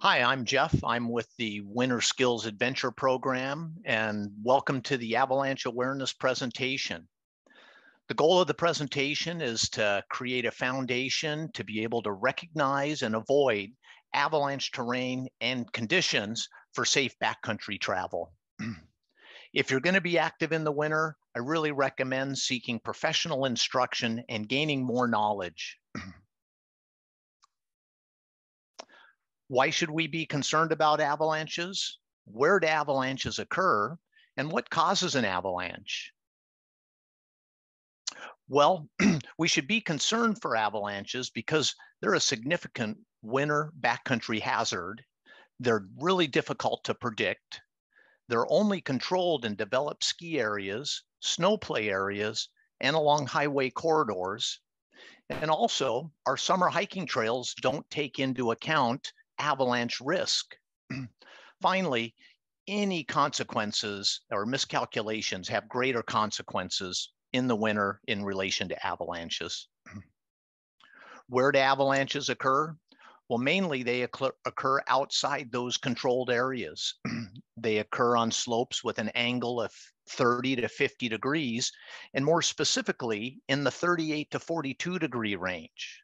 Hi, I'm Jeff. I'm with the Winter Skills Adventure Program, and welcome to the Avalanche Awareness presentation. The goal of the presentation is to create a foundation to be able to recognize and avoid avalanche terrain and conditions for safe backcountry travel. If you're going to be active in the winter, I really recommend seeking professional instruction and gaining more knowledge. Why should we be concerned about avalanches? Where do avalanches occur? And what causes an avalanche? Well, we should be concerned for avalanches because they're a significant winter backcountry hazard. They're really difficult to predict. They're only controlled in developed ski areas, snow play areas, and along highway corridors. And also, our summer hiking trails don't take into account avalanche risk. Finally, any consequences or miscalculations have greater consequences in the winter in relation to avalanches. Where do avalanches occur? Well, mainly they occur outside those controlled areas. They occur on slopes with an angle of 30 to 50 degrees, and more specifically in the 38 to 42 degree range.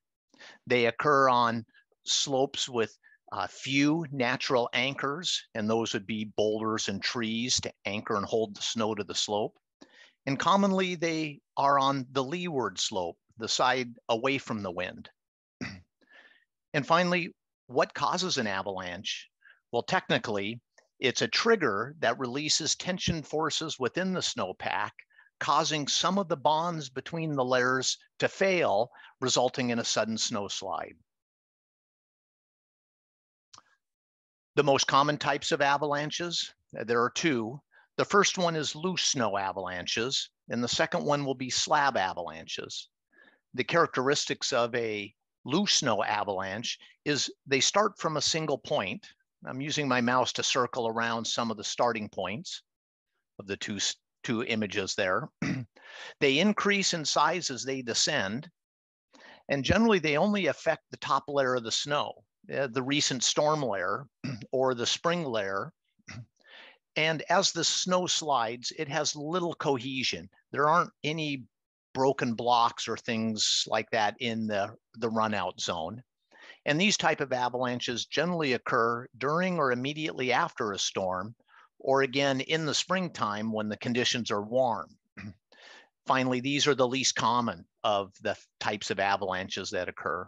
They occur on slopes with few natural anchors, and those would be boulders and trees to anchor and hold the snow to the slope. And commonly they are on the leeward slope, the side away from the wind. And finally, what causes an avalanche? Well, technically, it's a trigger that releases tension forces within the snowpack, causing some of the bonds between the layers to fail, resulting in a sudden snowslide. The most common types of avalanches, there are two. The first one is loose snow avalanches, and the second one will be slab avalanches. The characteristics of a loose snow avalanche is they start from a single point. I'm using my mouse to circle around some of the starting points of the two images there. They increase in size as they descend, and generally they only affect the top layer of the snow, the recent storm layer or the spring layer. And as the snow slides, it has little cohesion. There aren't any broken blocks or things like that in the run out zone. And these type of avalanches generally occur during or immediately after a storm, or again in the springtime when the conditions are warm. Finally, these are the least common of the types of avalanches that occur.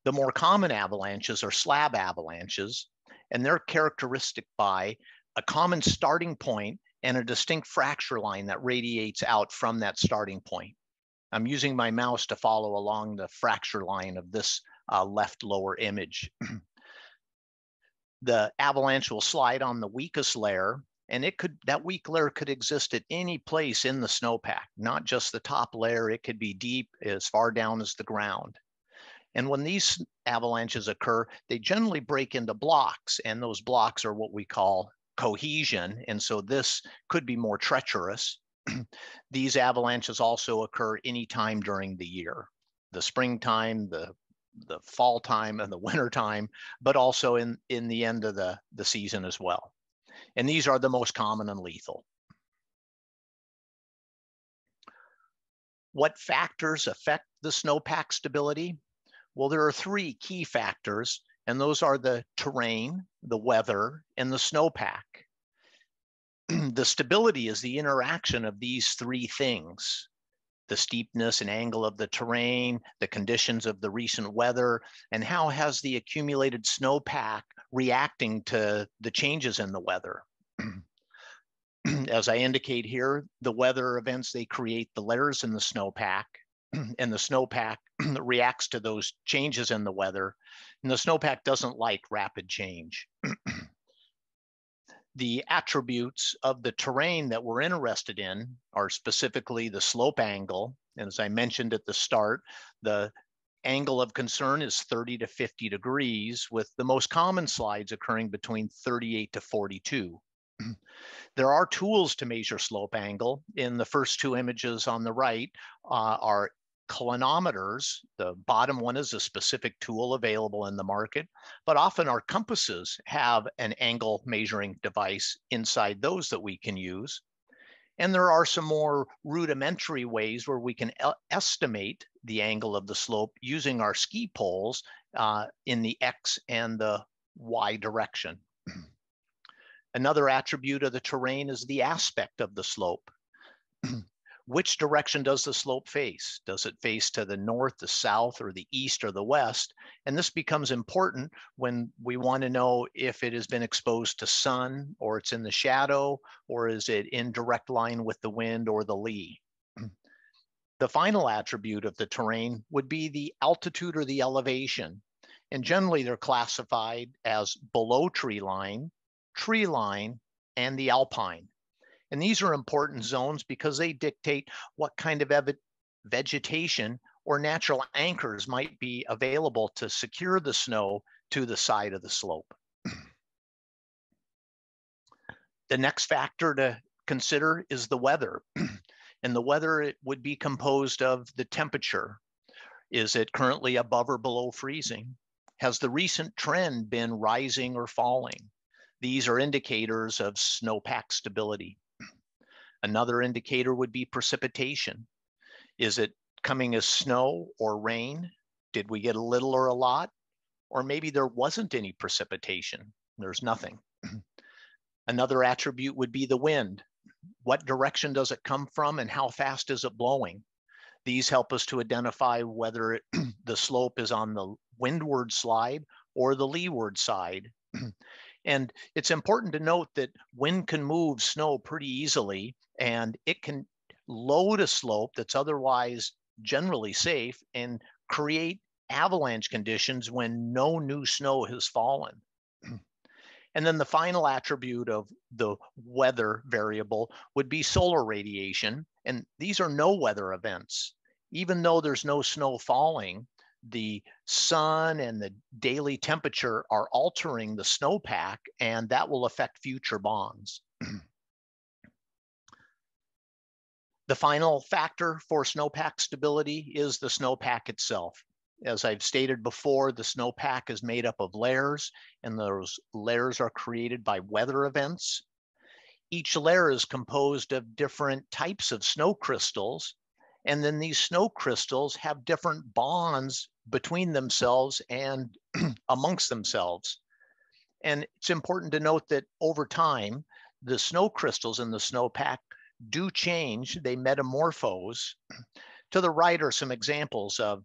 The more common avalanches are slab avalanches, and they're characteristic by a common starting point and a distinct fracture line that radiates out from that starting point. I'm using my mouse to follow along the fracture line of this left lower image. The avalanche will slide on the weakest layer, and that weak layer could exist at any place in the snowpack, not just the top layer. It could be deep as far down as the ground. And when these avalanches occur, they generally break into blocks, and those blocks are what we call cohesion. And so this could be more treacherous. These avalanches also occur anytime during the year, the springtime, the fall time, and the winter time, but also in the end of the season as well. And these are the most common and lethal. What factors affect the snowpack stability? Well, there are three key factors, and those are the terrain, the weather, and the snowpack. The stability is the interaction of these three things: the steepness and angle of the terrain, the conditions of the recent weather, and how has the accumulated snowpack reacting to the changes in the weather. As I indicate here, the weather events, they create the layers in the snowpack, and the snowpack reacts to those changes in the weather, and the snowpack doesn't like rapid change. The attributes of the terrain that we're interested in are specifically the slope angle. And as I mentioned at the start, the angle of concern is 30 to 50 degrees, with the most common slides occurring between 38 to 42. There are tools to measure slope angle. In the first two images on the right are clinometers. The bottom one is a specific tool available in the market, but often our compasses have an angle measuring device inside those that we can use. And there are some more rudimentary ways where we can estimate the angle of the slope using our ski poles in the X and the Y direction. Another attribute of the terrain is the aspect of the slope. Which direction does the slope face? Does it face to the north, the south, or the east, or the west? And this becomes important when we want to know if it has been exposed to sun, or it's in the shadow, or is it in direct line with the wind or the lee. The final attribute of the terrain would be the altitude or the elevation. And generally they're classified as below tree line, and the alpine. And these are important zones because they dictate what kind of vegetation or natural anchors might be available to secure the snow to the side of the slope. The next factor to consider is the weather. And the weather, it would be composed of the temperature. Is it currently above or below freezing? Has the recent trend been rising or falling? These are indicators of snowpack stability. Another indicator would be precipitation. Is it coming as snow or rain? Did we get a little or a lot? Or maybe there wasn't any precipitation. There's nothing. Another attribute would be the wind. What direction does it come from and how fast is it blowing? These help us to identify whether the slope is on the windward slide or the leeward side. And it's important to note that wind can move snow pretty easily, and it can load a slope that's otherwise generally safe and create avalanche conditions when no new snow has fallen. And then the final attribute of the weather variable would be solar radiation. And these are no weather events. Even though there's no snow falling, the sun and the daily temperature are altering the snowpack, and that will affect future bonds. The final factor for snowpack stability is the snowpack itself. As I've stated before, the snowpack is made up of layers, and those layers are created by weather events. Each layer is composed of different types of snow crystals, and then these snow crystals have different bonds between themselves and amongst themselves. And it's important to note that over time, the snow crystals in the snowpack do change, they metamorphose. To the right are some examples of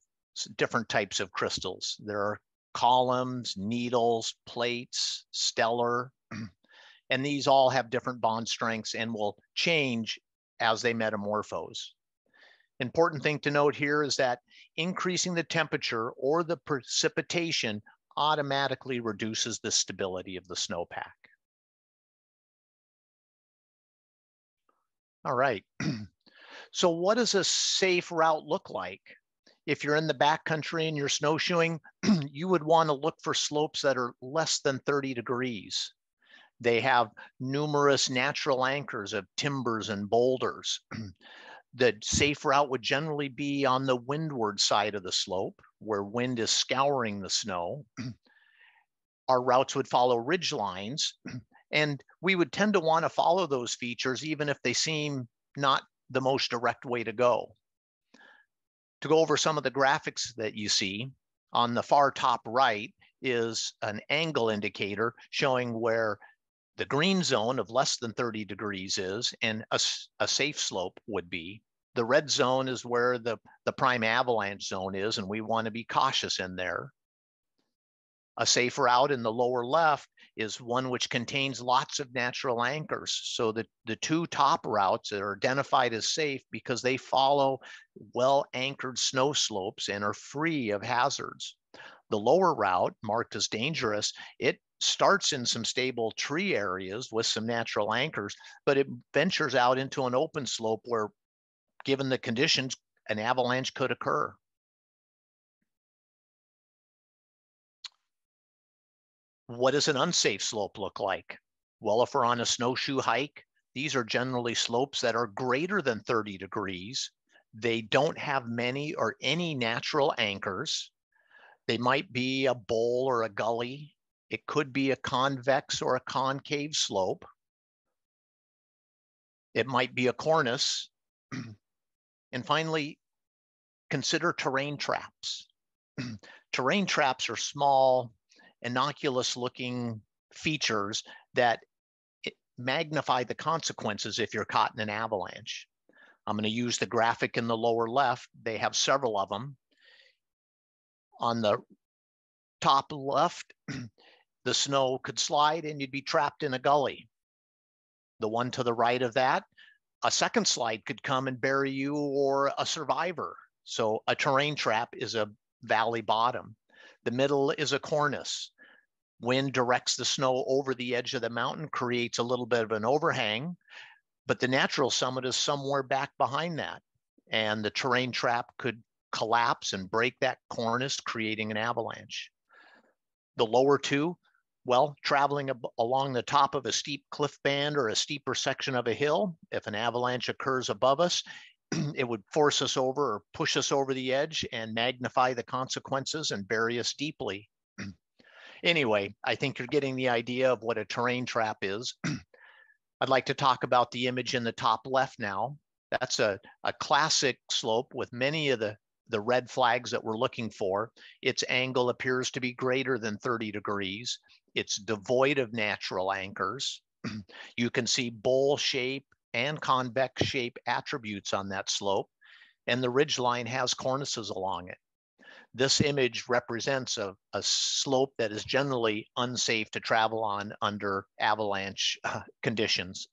different types of crystals. There are columns, needles, plates, stellar, and these all have different bond strengths and will change as they metamorphose. Important thing to note here is that increasing the temperature or the precipitation automatically reduces the stability of the snowpack. All right, so what does a safe route look like? If you're in the backcountry and you're snowshoeing, you would want to look for slopes that are less than 30 degrees. They have numerous natural anchors of timbers and boulders. The safe route would generally be on the windward side of the slope, where wind is scouring the snow. Our routes would follow ridge lines, and we would tend to want to follow those features even if they seem not the most direct way to go. To go over some of the graphics that you see, on the far top right is an angle indicator showing where the green zone of less than 30 degrees is and a safe slope would be. The red zone is where the prime avalanche zone is, and we want to be cautious in there. A safe route in the lower left is one which contains lots of natural anchors. So the two top routes are identified as safe because they follow well-anchored snow slopes and are free of hazards. The lower route, marked as dangerous, it starts in some stable tree areas with some natural anchors, but it ventures out into an open slope where, given the conditions, an avalanche could occur. What does an unsafe slope look like? Well, if we're on a snowshoe hike, these are generally slopes that are greater than 30 degrees. They don't have many or any natural anchors. They might be a bowl or a gully. It could be a convex or a concave slope. It might be a cornice. And finally, consider terrain traps. Terrain traps are small, innocuous-looking features that magnify the consequences if you're caught in an avalanche. I'm going to use the graphic in the lower left. They have several of them. On the top left, the snow could slide and you'd be trapped in a gully. The one to the right of that, a second slide could come and bury you or a survivor. So a terrain trap is a valley bottom. The middle is a cornice. Wind directs the snow over the edge of the mountain, creates a little bit of an overhang, but the natural summit is somewhere back behind that. And the terrain trap could collapse and break that cornice, creating an avalanche. The lower two, well, traveling along the top of a steep cliff band or a steeper section of a hill, if an avalanche occurs above us, it would force us over or push us over the edge and magnify the consequences and bury us deeply. Anyway, I think you're getting the idea of what a terrain trap is. I'd like to talk about the image in the top left now. That's a classic slope with many of the red flags that we're looking for. Its angle appears to be greater than 30 degrees. It's devoid of natural anchors. You can see bowl shape and convex shape attributes on that slope, and the ridge line has cornices along it. This image represents a slope that is generally unsafe to travel on under avalanche conditions.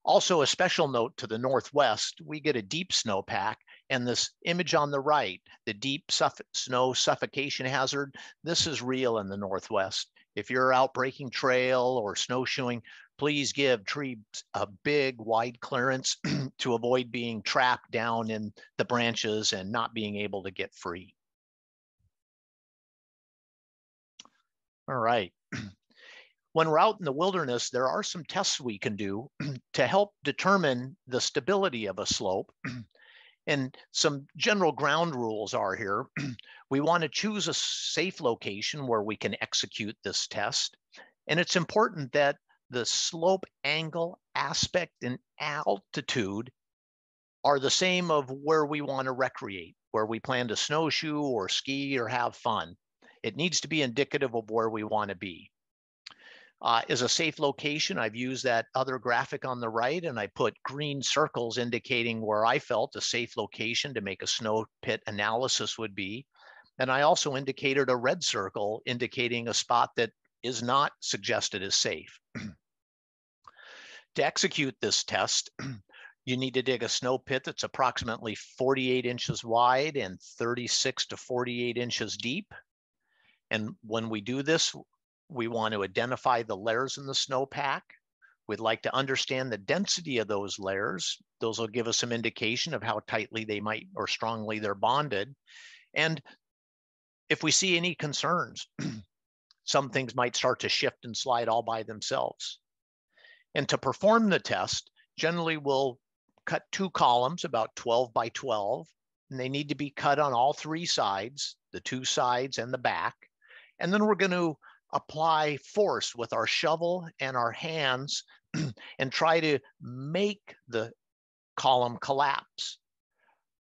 Also, a special note to the northwest, we get a deep snowpack, and this image on the right, the deep snow suffocation hazard, this is real in the northwest. If you're out breaking trail or snowshoeing, please give trees a big, wide clearance to avoid being trapped down in the branches and not being able to get free. All right. When we're out in the wilderness, there are some tests we can do to help determine the stability of a slope. And some general ground rules are here. We want to choose a safe location where we can execute this test. And it's important that the slope angle, aspect, and altitude are the same of where we want to recreate, where we plan to snowshoe or ski or have fun. It needs to be indicative of where we want to be. Is a safe location, I've used that other graphic on the right, and I put green circles indicating where I felt a safe location to make a snow pit analysis would be. And I also indicated a red circle indicating a spot that is not suggested as safe. To execute this test, you need to dig a snow pit that's approximately 48 inches wide and 36 to 48 inches deep. And when we do this, we want to identify the layers in the snowpack. We'd like to understand the density of those layers. Those will give us some indication of how tightly they might or strongly they're bonded. And if we see any concerns, some things might start to shift and slide all by themselves. And to perform the test, generally we'll cut 2 columns about 12 by 12, and they need to be cut on all 3 sides, the 2 sides and the back. And then we're going to apply force with our shovel and our hands and try to make the column collapse.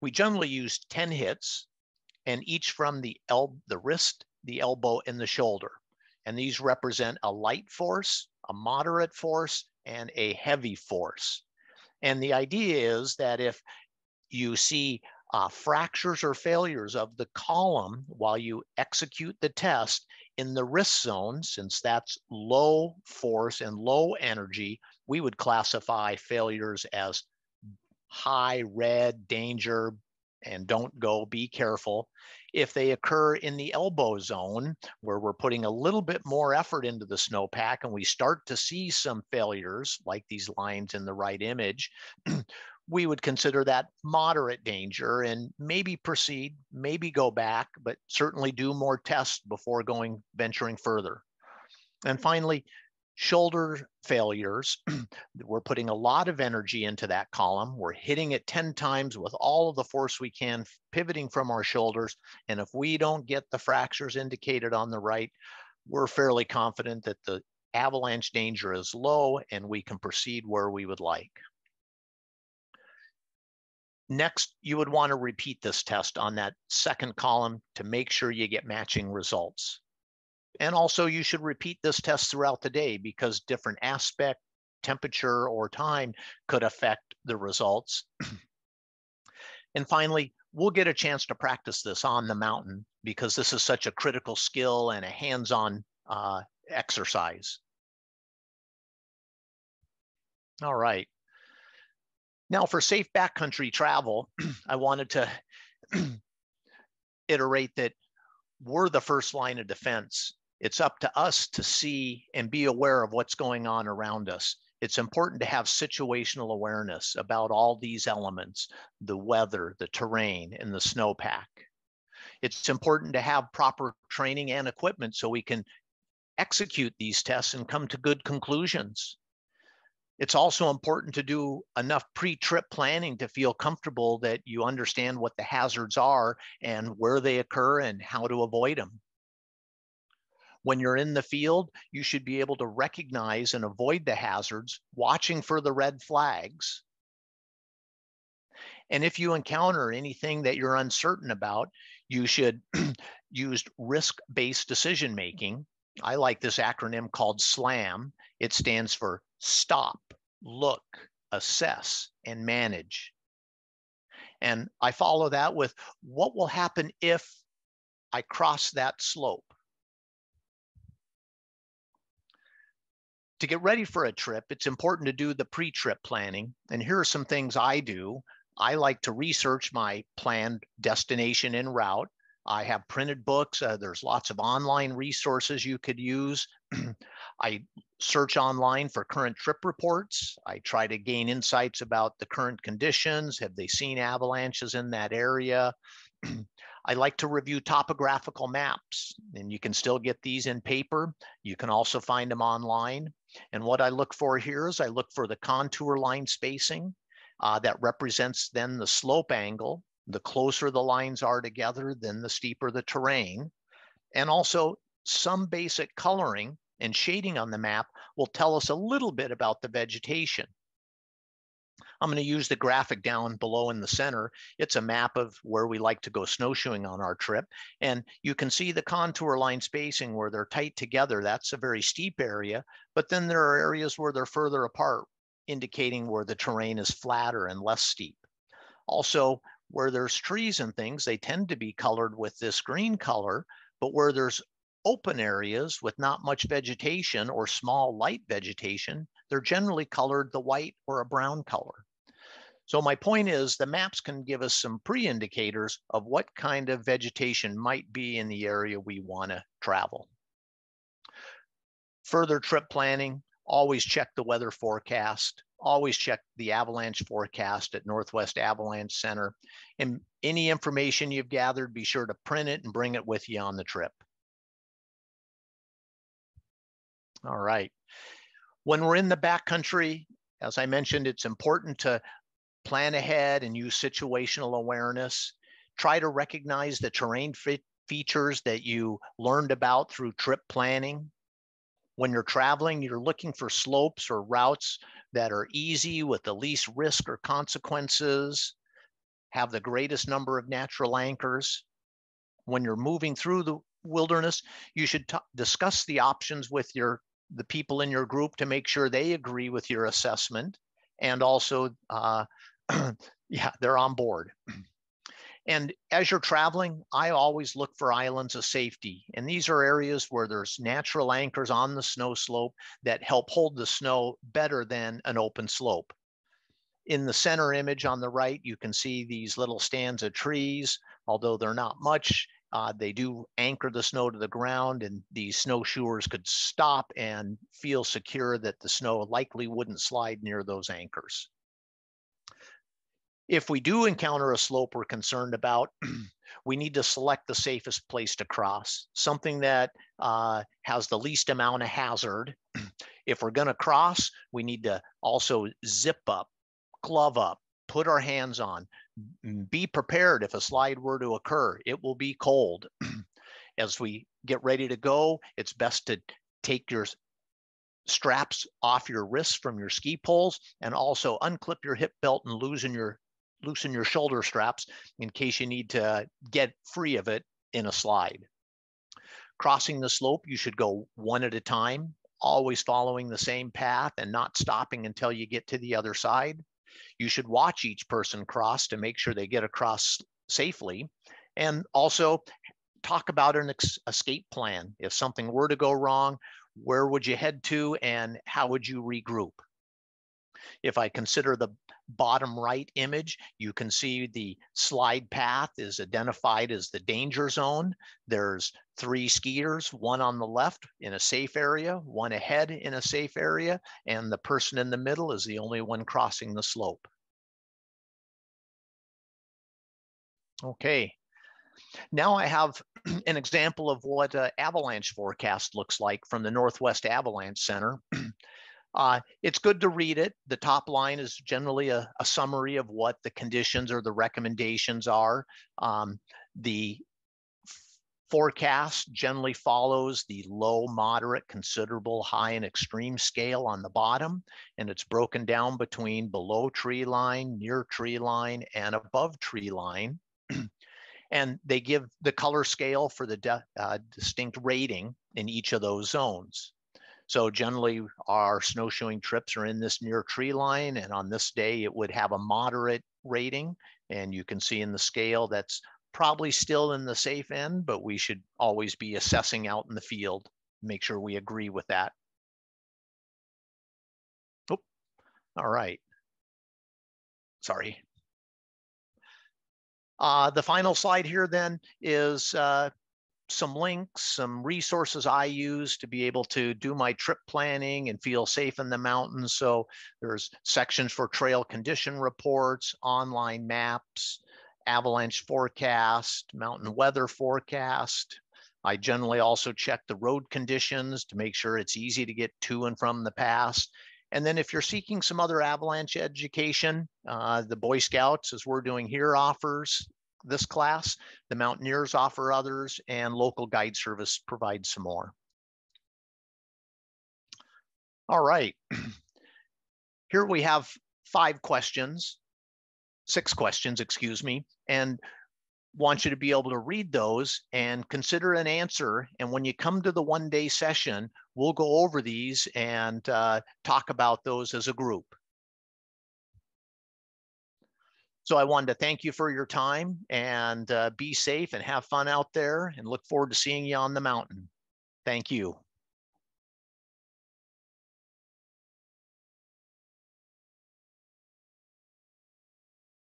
We generally use 10 hits, and each from the wrist, the elbow, and the shoulder. And these represent a light force, a moderate force, and a heavy force. And the idea is that if you see fractures or failures of the column while you execute the test in the wrist zone, since that's low force and low energy, we would classify failures as high red, danger, and don't go, be careful. If they occur in the elbow zone, where we're putting a little bit more effort into the snowpack and we start to see some failures, like these lines in the right image, we would consider that moderate danger and maybe proceed, maybe go back, but certainly do more tests before venturing further. And finally, Shoulder failures, we're putting a lot of energy into that column. We're hitting it 10 times with all of the force we can, pivoting from our shoulders. And if we don't get the fractures indicated on the right, we're fairly confident that the avalanche danger is low and we can proceed where we would like. Next, you would want to repeat this test on that second column to make sure you get matching results. And also you should repeat this test throughout the day because different aspect, temperature, or time could affect the results. And finally, we'll get a chance to practice this on the mountain because this is such a critical skill and a hands-on exercise. All right. Now for safe backcountry travel, I wanted to iterate that we're the first line of defense. It's up to us to see and be aware of what's going on around us. It's important to have situational awareness about all these elements, the weather, the terrain, and the snowpack. It's important to have proper training and equipment so we can execute these tests and come to good conclusions. It's also important to do enough pre-trip planning to feel comfortable that you understand what the hazards are and where they occur and how to avoid them. When you're in the field, you should be able to recognize and avoid the hazards, watching for the red flags. And if you encounter anything that you're uncertain about, you should use risk-based decision-making. I like this acronym called SLAM. It stands for stop, look, assess, and manage. And I follow that with what will happen if I cross that slope. To get ready for a trip, it's important to do the pre-trip planning. And here are some things I do. I like to research my planned destination and route. I have printed books. There's lots of online resources you could use. I search online for current trip reports. I try to gain insights about the current conditions. Have they seen avalanches in that area? I like to review topographical maps, and you can still get these in paper. You can also find them online. And what I look for here is I look for the contour line spacing that represents then the slope angle. The closer the lines are together, then the steeper the terrain. And also some basic coloring and shading on the map will tell us a little bit about the vegetation. I'm going to use the graphic down below in the center. It's a map of where we like to go snowshoeing on our trip. And you can see the contour line spacing where they're tight together. That's a very steep area. But then there are areas where they're further apart, indicating where the terrain is flatter and less steep. Also, where there's trees and things, they tend to be colored with this green color. But where there's open areas with not much vegetation or small light vegetation, they're generally colored the white or a brown color. So my point is the maps can give us some pre-indicators of what kind of vegetation might be in the area we want to travel. Further trip planning, always check the weather forecast, always check the avalanche forecast at Northwest Avalanche Center. And any information you've gathered, be sure to print it and bring it with you on the trip. All right. When we're in the backcountry, as I mentioned, it's important to plan ahead and use situational awareness. Try to recognize the terrain features that you learned about through trip planning. When you're traveling, you're looking for slopes or routes that are easy with the least risk or consequences, have the greatest number of natural anchors. When you're moving through the wilderness, you should discuss the options with the people in your group to make sure they agree with your assessment, and also yeah, they're on board. And as you're traveling, I always look for islands of safety. And these are areas where there's natural anchors on the snow slope that help hold the snow better than an open slope. In the center image on the right, you can see these little stands of trees. Although they're not much, they do anchor the snow to the ground, and these snowshoers could stop and feel secure that the snow likely wouldn't slide near those anchors. If we do encounter a slope we're concerned about, we need to select the safest place to cross, something that has the least amount of hazard. If we're going to cross, we need to also zip up, glove up, put our hands on, be prepared if a slide were to occur. It will be cold. As we get ready to go, it's best to take your straps off your wrists from your ski poles and also unclip your hip belt and loosen your shoulder straps in case you need to get free of it in a slide. Crossing the slope, you should go one at a time, always following the same path and not stopping until you get to the other side. You should watch each person cross to make sure they get across safely, and also talk about an escape plan. If something were to go wrong, where would you head to and how would you regroup? If I consider the bottom right image, you can see the slide path is identified as the danger zone. There's 3 skiers, one on the left in a safe area, one ahead in a safe area, and the person in the middle is the only one crossing the slope. Okay, now I have an example of what an avalanche forecast looks like from the Northwest Avalanche Center. It's good to read it. The top line is generally a summary of what the conditions or the recommendations are. The forecast generally follows the low, moderate, considerable, high, and extreme scale on the bottom, and it's broken down between below tree line, near tree line, and above tree line. And they give the color scale for the distinct rating in each of those zones. So generally our snowshoeing trips are in this near tree line, and on this day it would have a moderate rating, and you can see in the scale that's probably still in the safe end, but we should always be assessing out in the field, make sure we agree with that. Oh, all right. Sorry. The final slide here then is some links, some resources I use to be able to do my trip planning and feel safe in the mountains. So there's sections for trail condition reports, online maps, avalanche forecast, mountain weather forecast. I generally also check the road conditions to make sure it's easy to get to and from the pass. And then if you're seeking some other avalanche education, the Boy Scouts, as we're doing here, offers this class. The Mountaineers offer others, and local guide service provides some more. All right. Here we have 6 questions, excuse me, and want you to be able to read those and consider an answer. And when you come to the one-day session, we'll go over these and talk about those as a group. So I wanted to thank you for your time, and be safe and have fun out there, and look forward to seeing you on the mountain. Thank you.